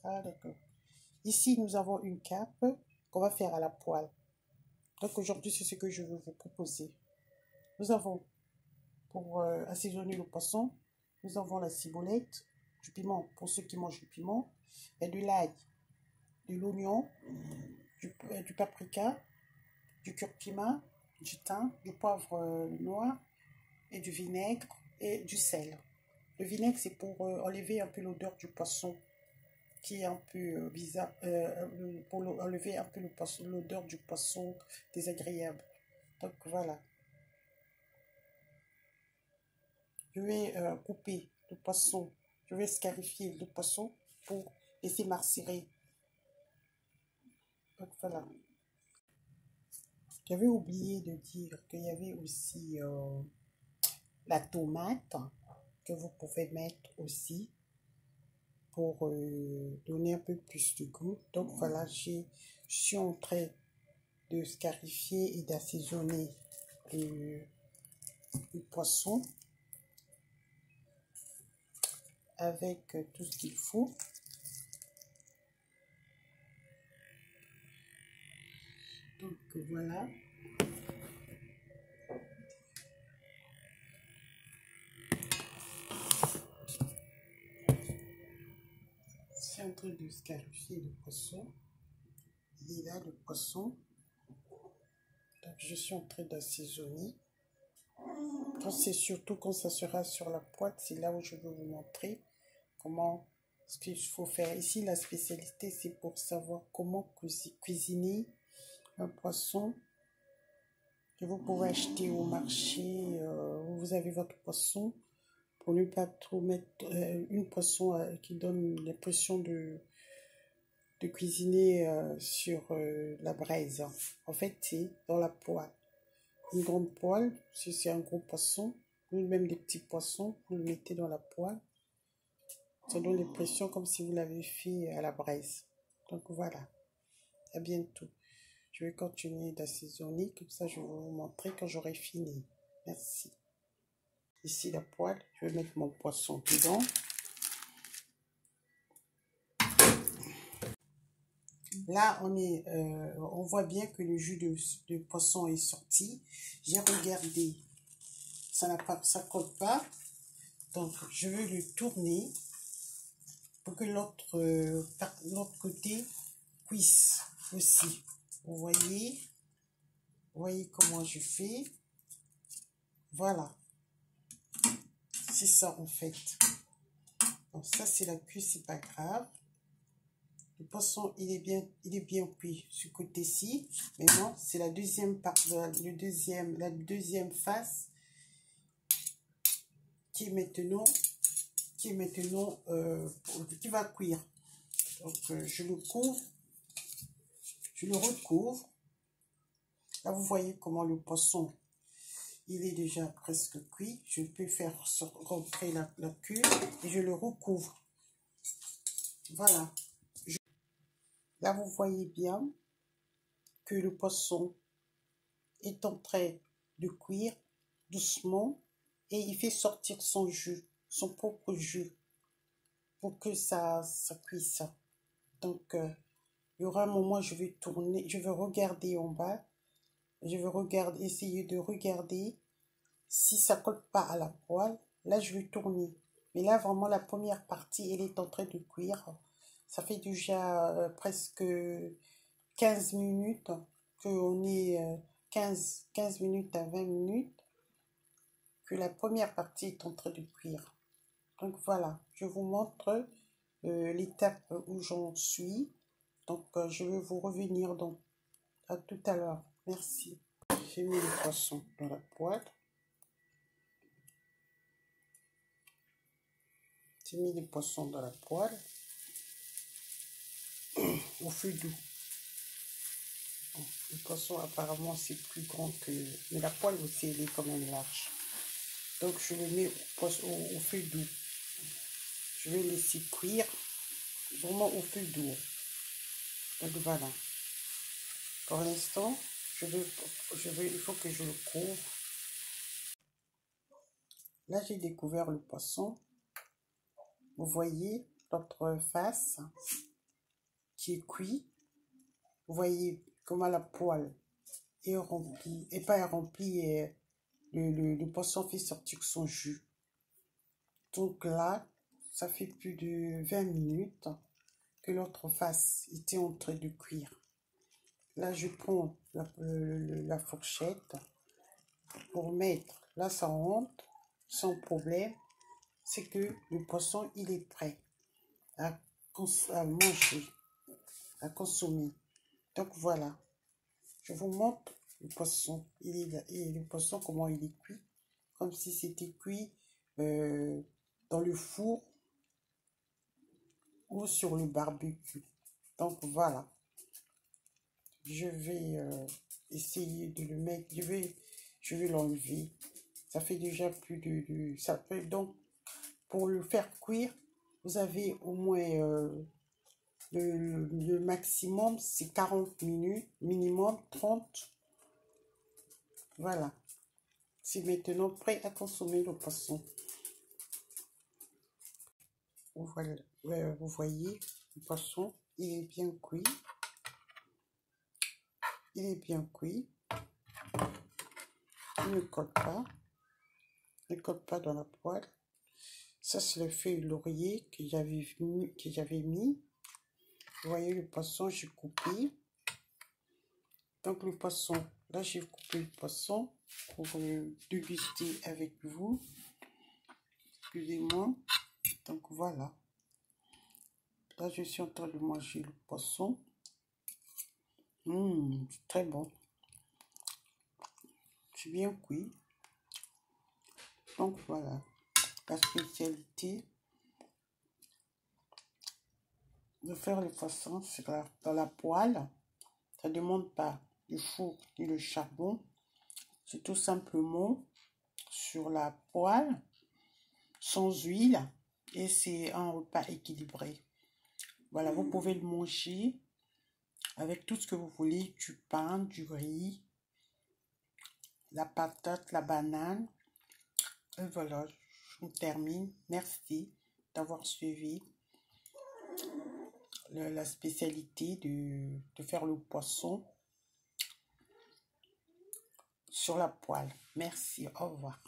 Ah, d'accord. Ici, nous avons une cape qu'on va faire à la poêle. Donc aujourd'hui, c'est ce que je veux vous proposer. Nous avons, pour assaisonner le poisson, nous avons la ciboulette, du piment pour ceux qui mangent du piment, et de l'ail, de l'oignon, du paprika, du curcuma, du thym, du poivre noir et du vinaigre et du sel. Le vinaigre, c'est pour enlever un peu l'odeur du poisson qui est un peu bizarre, pour enlever un peu l'odeur du poisson désagréable. Donc voilà, je vais couper le poisson, je vais scarifier le poisson pour laisser macérer. Donc voilà. J'avais oublié de dire qu'il y avait aussi la tomate que vous pouvez mettre aussi pour donner un peu plus de goût. Donc voilà, je suis en train de scarifier et d'assaisonner le poisson avec tout ce qu'il faut. Donc voilà. C'est en train de scarifier le poisson. Il est là le poisson. Donc je suis en train d'assaisonner. C'est surtout quand ça sera sur la poêle, c'est là où je vais vous montrer comment ce qu'il faut faire. Ici, la spécialité, c'est pour savoir comment cuisiner un poisson que vous pouvez acheter au marché. Où vous avez votre poisson pour ne pas trop mettre une poisson qui donne l'impression de cuisiner sur la braise. En fait, c'est dans la poêle. Une grande poêle, si c'est un gros poisson, ou même des petits poissons, vous le mettez dans la poêle. Ça donne l'impression comme si vous l'avez fait à la braise. Donc voilà, à bientôt. Je vais continuer d'assaisonner, comme ça je vais vous montrer quand j'aurai fini. Merci. Ici la poêle, je vais mettre mon poisson dedans. Là, on voit bien que le jus de poisson est sorti. J'ai regardé, ça colle pas. Donc, je vais le tourner pour que l'autre côté cuisse aussi. Vous voyez comment je fais. Voilà, c'est ça en fait. Donc ça, c'est la cuisse, c'est pas grave. Le poisson, il est bien cuit ce côté-ci. Maintenant, c'est la deuxième la deuxième face qui est maintenant qui va cuire. Donc, je le couvre, je le recouvre. Là, vous voyez comment le poisson, il est déjà presque cuit. Je peux faire rentrer la queue et je le recouvre. Voilà. Là, vous voyez bien que le poisson est en train de cuire doucement et il fait sortir son jus, son propre jus pour que ça cuise. Donc, il y aura un moment, je vais tourner, je vais regarder en bas, je vais essayer de regarder si ça ne colle pas à la poêle. Là, je vais tourner. Mais là, vraiment, la première partie, elle est en train de cuire. Ça fait déjà presque 15 minutes qu'on est 15 minutes à 20 minutes que la première partie est en train de cuire. Donc voilà, je vous montre l'étape où j'en suis. Donc je vais vous revenir à tout à l'heure. Merci. J'ai mis le poisson dans la poêle. J'ai mis les poissons dans la poêle au feu doux. Bon, le poisson apparemment c'est plus grand que... Mais la poêle aussi elle est quand même large. Donc je le mets au feu doux. Je vais laisser cuire vraiment au feu doux. Donc voilà. Pour l'instant, il faut que je le couvre. Là, j'ai découvert le poisson. Vous voyez l'autre face. qui est cuit. Vous voyez comment la poêle est remplie, et pas remplie, et le poisson fait sortir son jus. Donc là, ça fait plus de 20 minutes que l'autre face était en train de cuire. Là, je prends la fourchette pour mettre. Là, ça rentre sans problème. C'est que le poisson, il est prêt à manger, à consommer. Donc voilà, je vous montre le poisson. Et le poisson, comment il est cuit. Comme si c'était cuit dans le four ou sur le barbecue. Donc voilà, je vais essayer de le mettre. Je vais l'enlever. Ça fait déjà plus ça fait donc, pour le faire cuire, vous avez au moins le maximum, c'est 40 minutes, minimum 30. Voilà. C'est maintenant prêt à consommer le poisson. Voilà. Vous voyez, le poisson, il est bien cuit. Il est bien cuit. Il ne colle pas. Il ne colle pas dans la poêle. Ça, c'est le feuille laurier que j'avais mis. Vous voyez le poisson, j'ai coupé. Donc le poisson, là j'ai coupé le poisson pour le déguster avec vous. Excusez-moi. Donc voilà. Là je suis en train de manger le poisson. C'est très bon. C'est bien cuit. Donc voilà. La spécialité de faire le poisson, c'est dans la poêle. Ça ne demande pas le four ni le charbon. C'est tout simplement sur la poêle, sans huile. Et c'est un repas équilibré. Voilà, vous pouvez le manger avec tout ce que vous voulez. Du pain, du riz, la patate, la banane. Et voilà, je termine. Merci d'avoir suivi la spécialité de faire le poisson sur la poêle. Merci, au revoir.